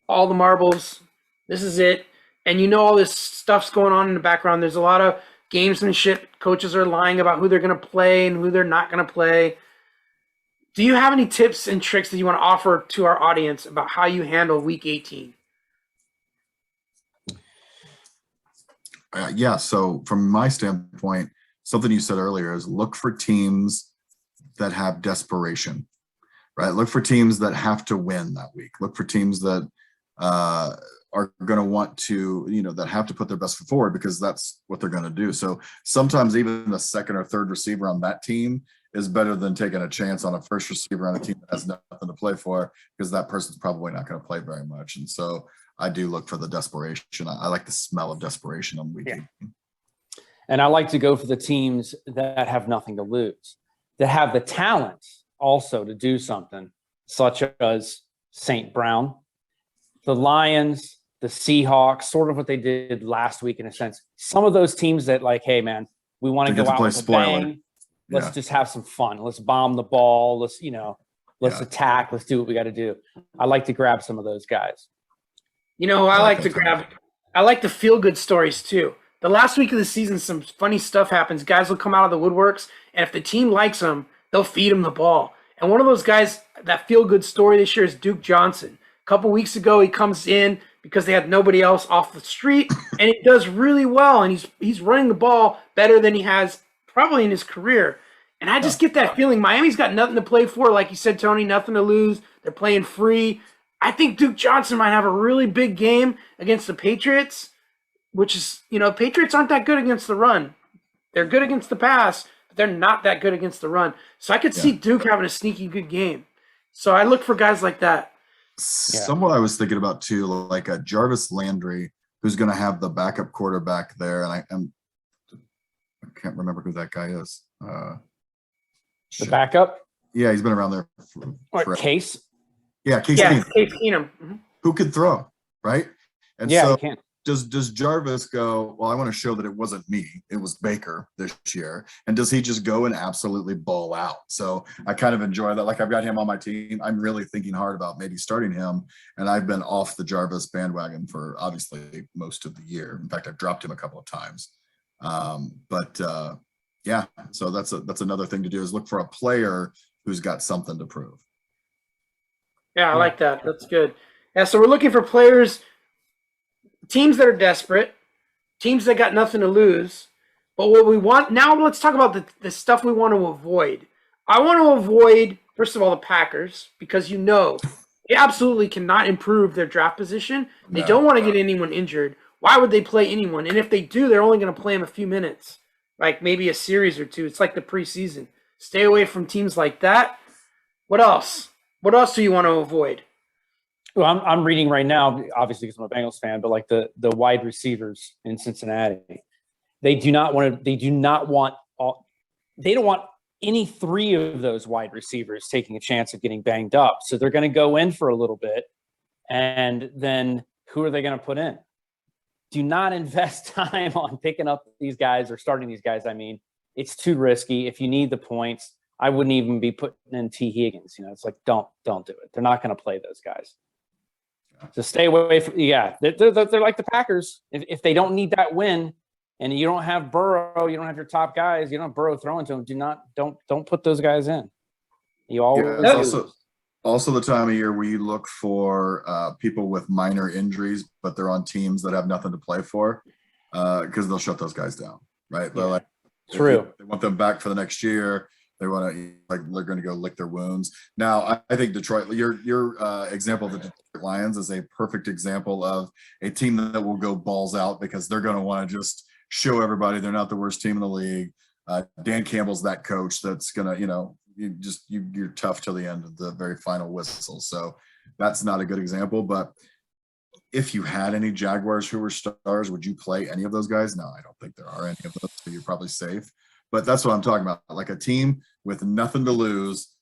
all the marbles, this is it. And you know all this stuff's going on in the background. There's a lot of gamesmanship. Coaches are lying about who they're going to play and who they're not going to play. Do you have any tips and tricks that you want to offer to our audience about how you handle week 18? Yeah. So from my standpoint, something you said earlier is look for teams that have desperation, right? Look for teams that have to win that week. Look for teams that are going to want to, that have to put their best foot forward because that's what they're going to do. So sometimes even the second or third receiver on that team is better than taking a chance on a first receiver on a team that has nothing to play for because that person's probably not going to play very much. And so I do look for the desperation. I like the smell of desperation on the weekend. Yeah. And I like to go for the teams that have nothing to lose, that have the talent also to do something, such as St. Brown, the Lions, the Seahawks, sort of what they did last week in a sense. Some of those teams that like, hey, man, we want to go out with a bang. Let's just have some fun. Let's bomb the ball. Let's attack. Let's do what we got to do. I like to grab some of those guys. I like to grab. I like the feel-good stories too. The last week of the season, some funny stuff happens. Guys will come out of the woodworks, and if the team likes them, they'll feed them the ball. And one of those guys, that feel-good story this year is Duke Johnson. A couple weeks ago, he comes in because they had nobody else off the street, and he does really well, and he's running the ball better than he has probably in his career. And I just get that feeling. Miami's got nothing to play for. Like you said, Tony, nothing to lose. They're playing free. I think Duke Johnson might have a really big game against the Patriots, which is, Patriots aren't that good against the run. They're good against the pass, but they're not that good against the run. So I could see Duke having a sneaky good game. So I look for guys like that. Somewhat I was thinking about too, like a Jarvis Landry, who's going to have the backup quarterback there. And I can't remember who that guy is. The backup? Yeah, he's been around there for Case? Yeah, Case Keenum. Mm-hmm. Who could throw, right? And he can. Does Jarvis go, well, I want to show that it wasn't me, it was Baker this year. And does he just go and absolutely ball out? So I kind of enjoy that. Like I've got him on my team. I'm really thinking hard about maybe starting him. And I've been off the Jarvis bandwagon for obviously most of the year. In fact, I've dropped him a couple of times. Yeah, so that's another thing to do is look for a player who's got something to prove. Yeah, I like that. That's good. Yeah, so we're looking for players, teams that are desperate, teams that got nothing to lose. But what we want now, let's talk about the stuff we want to avoid. I want to avoid, first of all, the Packers, because they absolutely cannot improve their draft position. They don't want to get anyone injured. Why would they play anyone? And if they do, they're only going to play them a few minutes, like maybe a series or two. It's like the preseason. Stay away from teams like that. What else? What else do you want to avoid? Well, I'm reading right now, obviously because I'm a Bengals fan, but like the wide receivers in Cincinnati, they don't want any three of those wide receivers taking a chance of getting banged up. So they're going to go in for a little bit, and then who are they going to put in? Do not invest time on picking up these guys or starting these guys. I mean, it's too risky. If you need the points, I wouldn't even be putting in T. Higgins. It's like, don't do it. They're not going to play those guys. So stay away from, they're like the Packers. If they don't need that win and you don't have Burrow, you don't have your top guys, you don't have Burrow throwing to them, don't put those guys in. You always also the time of year where you look for people with minor injuries, but they're on teams that have nothing to play for because they'll shut those guys down, right? They're like, true. They want them back for the next year. They want to they're going to go lick their wounds. Now, I think Detroit, your example of the Detroit Lions is a perfect example of a team that will go balls out because they're going to want to just show everybody they're not the worst team in the league. Dan Campbell's that coach that's going to, you're tough till the end of the very final whistle. So that's not a good example. But if you had any Jaguars who were stars, would you play any of those guys? No, I don't think there are any of those. So you're probably safe. But that's what I'm talking about. Like a team with nothing to lose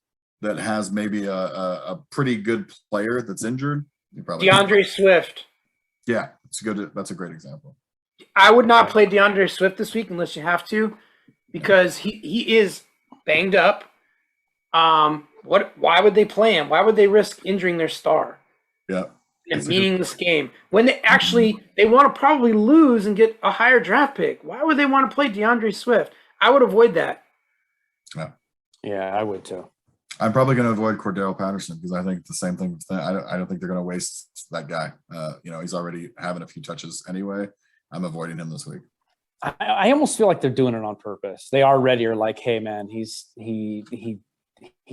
that has maybe a pretty good player that's injured. You probably DeAndre Swift. Yeah, it's good. That's a great example. I would not play DeAndre Swift this week unless you have to, because he is banged up. Why would they play him? Why would they risk injuring their star? Yeah. In a meaningless game when they want to probably lose and get a higher draft pick. Why would they want to play DeAndre Swift? I would avoid that. Yeah, I would too. I'm probably going to avoid Cordell Patterson because I think the same thing. I don't think they're going to waste that guy. He's already having a few touches anyway. I'm avoiding him this week. I almost feel like they're doing it on purpose. They already are like, hey man, he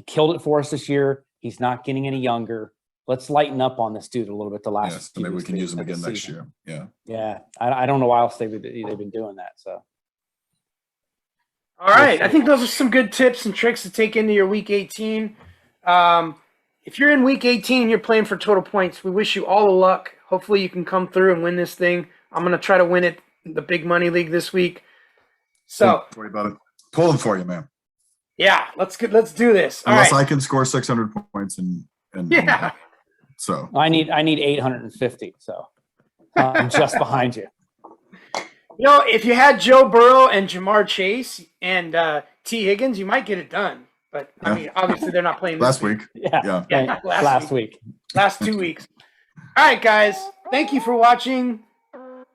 killed it for us this year. He's not getting any younger. Let's lighten up on this dude a little bit. So maybe we can use him again next year. Yeah. Yeah. I don't know why else they've been doing that. So. All right. I think those are some good tips and tricks to take into your week 18. If you're in week 18 and you're playing for total points, we wish you all the luck. Hopefully you can come through and win this thing. I'm going to try to win it, the big money league this week. So don't worry about it. Pulling for you, man. Yeah, let's do this. Unless I can score 600 points and yeah. So I need 850. So I'm just behind you. If you had Joe Burrow and Jamar Chase and T. Higgins, you might get it done. But I mean, obviously they're not playing last this week. Yeah. Last week. Last 2 weeks. All right, guys. Thank you for watching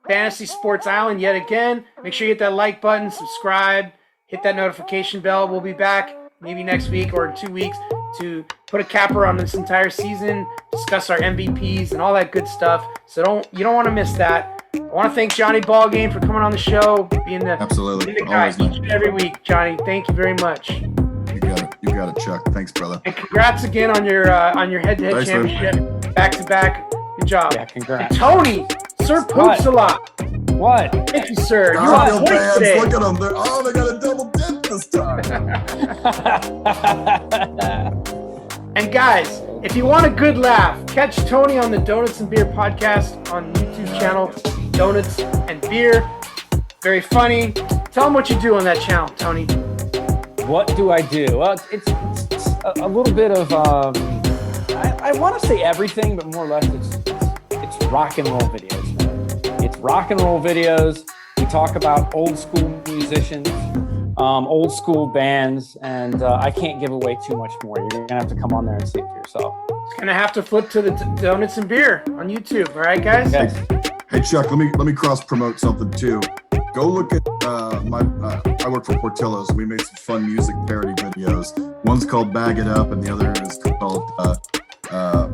Fantasy Sports Island yet again. Make sure you hit that like button, subscribe, hit that notification bell. We'll be back maybe next week or in 2 weeks to put a capper on this entire season, discuss our MVPs and all that good stuff. So you don't want to miss that. I want to thank Johnny Ballgame for coming on the show, being the guy each and every week. Johnny, thank you very much. You got it, Chuck. Thanks, brother. And congrats again on your head-to-head championship, back-to-back. Good job. Yeah, congrats. And Tony, Sir Poops a lot. What? Thank you, sir. Look at them. They got a double dip this time. And guys, if you want a good laugh, catch Tony on the Donuts and Beer podcast on YouTube channel, Donuts and Beer. Very funny. Tell them what you do on that channel, Tony. What do I do? Well, it's a little bit of I want to say everything, but more or less it's rock and roll videos, man. It's rock and roll videos. We talk about old school musicians, old school bands, and I can't give away too much more. You're gonna have to come on there and see it for yourself. It's gonna have to flip to the Donuts and Beer on YouTube. All right, guys. Yes. Hey Chuck, let me cross promote something too. Go look at I work for Portillo, so we made some fun music parody videos. One's called Bag It Up, and the other is called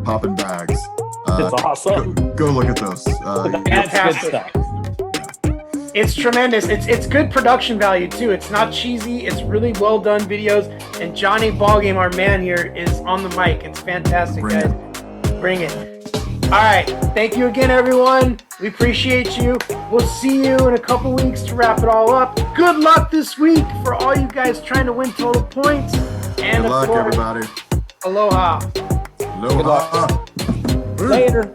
Poppin' Bags. It's awesome. Go look at those. That's good stuff. It's tremendous. It's good production value too. It's not cheesy. It's really well done videos. And Johnny Ballgame, our man here, is on the mic. It's fantastic, guys. Bring it. All right. Thank you again, everyone. We appreciate you. We'll see you in a couple weeks to wrap it all up. Good luck this week for all you guys trying to win total points. And good luck, everybody. Aloha. Aloha. Later.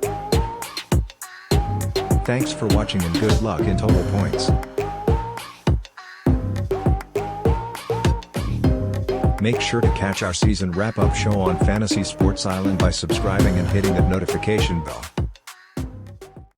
Thanks for watching and good luck in total points. Make sure to catch our season wrap-up show on Fantasy Sports Island by subscribing and hitting that notification bell.